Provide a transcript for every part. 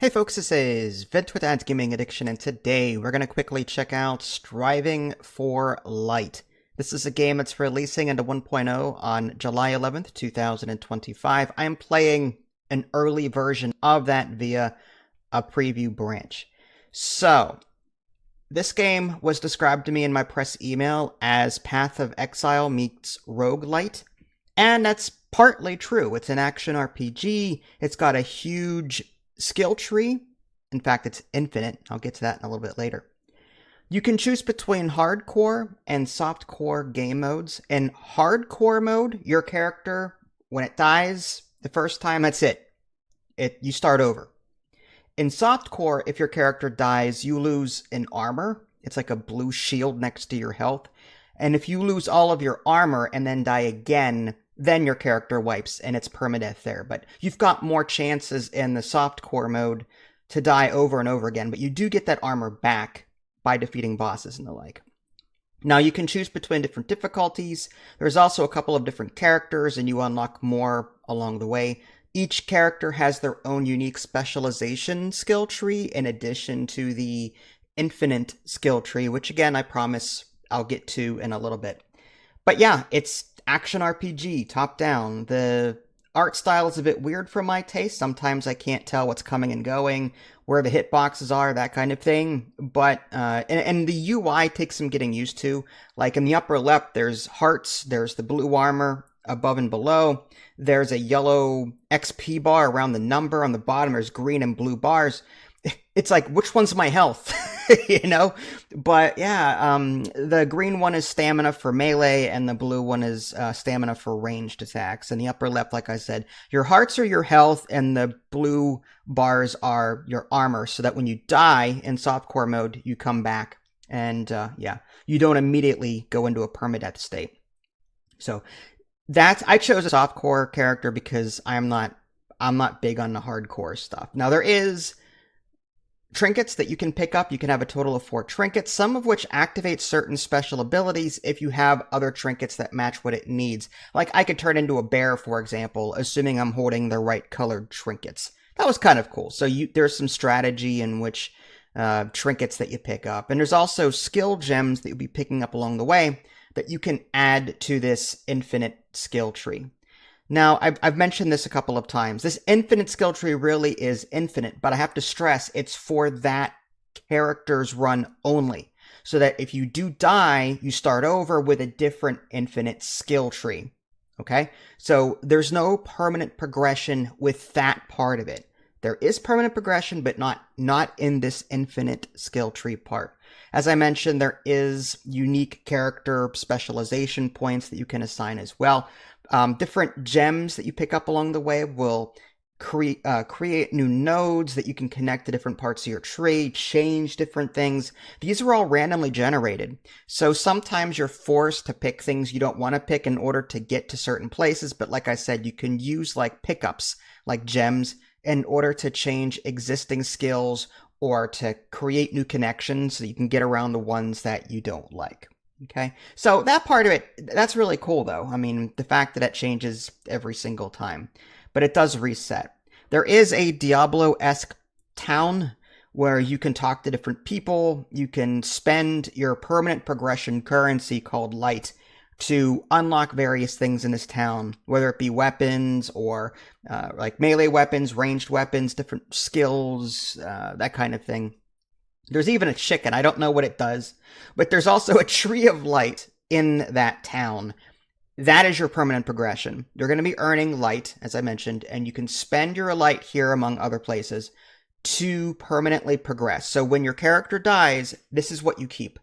Hey folks, this is Vent with Ads Gaming Addiction, and today we're going to quickly check out Striving for Light. This is a game that's releasing into 1.0 on July 11th, 2025. I'm playing an early version of that via a preview branch. So, this game was described to me in my press email as Path of Exile meets roguelite, and that's partly true. It's an action RPG, it's got a huge skill tree. In fact, it's infinite. I'll get to that in a little bit later. You can choose between hardcore and softcore game modes. In hardcore mode, your character, when it dies the first time, that's it. You start over. In softcore, if your character dies, you lose an armor. It's like a blue shield next to your health. And if you lose all of your armor and then die again, then your character wipes and it's permadeath there. But you've got more chances in the softcore mode to die over and over again, but you do get that armor back by defeating bosses and the like. Now you can choose between different difficulties. There's also a couple of different characters and you unlock more along the way. Each character has their own unique specialization skill tree in addition to the infinite skill tree, which again, I promise I'll get to in a little bit. But yeah, it's action RPG, top down. The art style is a bit weird for my taste. Sometimes I can't tell what's coming and going, where the hitboxes are, that kind of thing. But, and the UI takes some getting used to. Like in the upper left, there's hearts, there's the blue armor above and below. There's a yellow XP bar around the number. On the bottom, there's green and blue bars. It's like, which one's my health? You know? But yeah, the green one is stamina for melee, and the blue one is stamina for ranged attacks. In the upper left, like I said, your hearts are your health, and the blue bars are your armor, so that when you die in softcore mode, you come back. And yeah, you don't immediately go into a permadeath state. So I chose a softcore character because I'm not big on the hardcore stuff. Now there is trinkets that you can pick up. You can have a total of 4 trinkets, some of which activate certain special abilities if you have other trinkets that match what it needs. Like I could turn into a bear, for example, assuming I'm holding the right colored trinkets. That was kind of cool. So there's some strategy in which trinkets that you pick up. And there's also skill gems that you'll be picking up along the way that you can add to this infinite skill tree. Now, I've mentioned this a couple of times. This infinite skill tree really is infinite, but I have to stress it's for that character's run only. So that if you do die, you start over with a different infinite skill tree. Okay? So there's no permanent progression with that part of it. There is permanent progression, but not in this infinite skill tree part. As I mentioned, there is unique character specialization points that you can assign as well. Different gems that you pick up along the way will create new nodes that you can connect to different parts of your tree, change different things. These are all randomly generated. So sometimes you're forced to pick things you don't want to pick in order to get to certain places. But like I said, you can use like pickups, like gems, in order to change existing skills or to create new connections so you can get around the ones that you don't like. Okay, so that part of it, that's really cool though. I mean, the fact that it changes every single time, but it does reset. There is a Diablo-esque town where you can talk to different people. You can spend your permanent progression currency called light to unlock various things in this town, whether it be weapons or like melee weapons, ranged weapons, different skills, that kind of thing. There's even a chicken. I don't know what it does, but there's also a tree of light in that town. That is your permanent progression. You're going to be earning light, as I mentioned, and you can spend your light here among other places to permanently progress. So when your character dies, this is what you keep.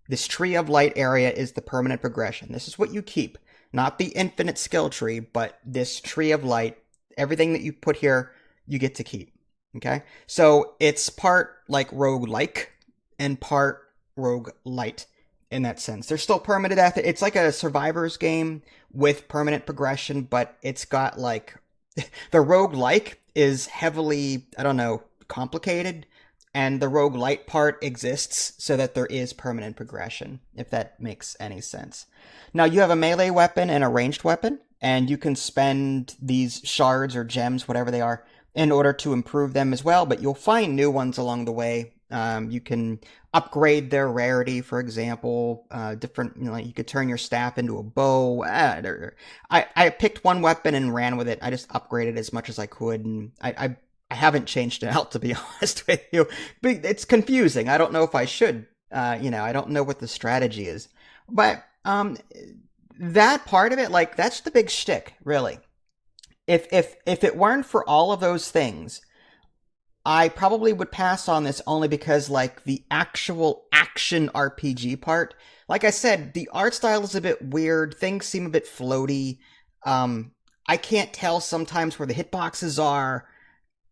This tree of light area is the permanent progression. This is what you keep. Not the infinite skill tree, but this tree of light. Everything that you put here, you get to keep. Okay? So it's part like roguelike and part roguelite in that sense. There's still permadeath. It's like a survivor's game with permanent progression, but it's got like the roguelike is heavily, I don't know, complicated. And the roguelite part exists so that there is permanent progression, if that makes any sense. Now, you have a melee weapon and a ranged weapon, and you can spend these shards or gems, whatever they are, in order to improve them as well, but you'll find new ones along the way. You can upgrade their rarity, for example. Different, you could turn your staff into a bow. I picked one weapon and ran with it. I just upgraded as much as I could, and I haven't changed it out, to be honest with you. But it's confusing. I don't know if I should. I don't know what the strategy is. But that part of it, like, that's the big shtick, really. If it weren't for all of those things, I probably would pass on this only because, like, the actual action RPG part, like I said, the art style is a bit weird. Things seem a bit floaty. I can't tell sometimes where the hitboxes are.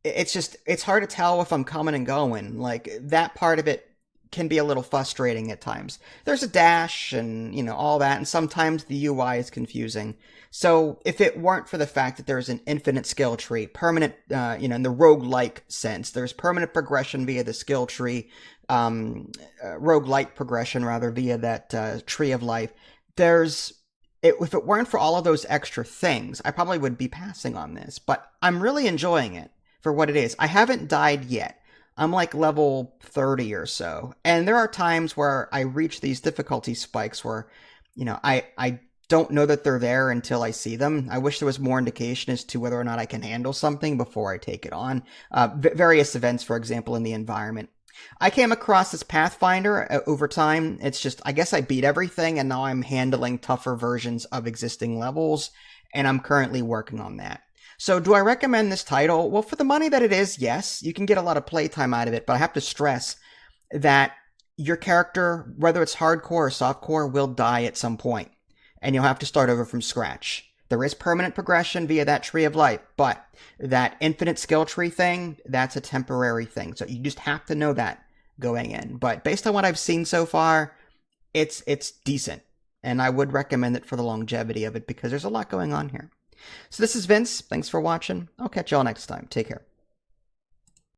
It's hard to tell if I'm coming and going. Like, that part of it can be a little frustrating at times. There's a dash and, all that, and sometimes the UI is confusing. So if it weren't for the fact that there's an infinite skill tree, permanent, in the roguelike sense, there's permanent progression via the skill tree, roguelite progression, rather, via that tree of life. If it weren't for all of those extra things, I probably would be passing on this. But I'm really enjoying it for what it is. I haven't died yet. I'm like level 30 or so. And there are times where I reach these difficulty spikes where, I don't know that they're there until I see them. I wish there was more indication as to whether or not I can handle something before I take it on. Various events, for example, in the environment. I came across this Pathfinder over time. It's just, I guess I beat everything, and now I'm handling tougher versions of existing levels, and I'm currently working on that. So do I recommend this title? Well, for the money that it is, yes. You can get a lot of playtime out of it, but I have to stress that your character, whether it's hardcore or softcore, will die at some point, and you'll have to start over from scratch. There is permanent progression via that tree of life, but that infinite skill tree thing, that's a temporary thing. So you just have to know that going in. But based on what I've seen so far, it's decent, and I would recommend it for the longevity of it because there's a lot going on here. So this is Vince. Thanks for watching. I'll catch y'all next time. Take care.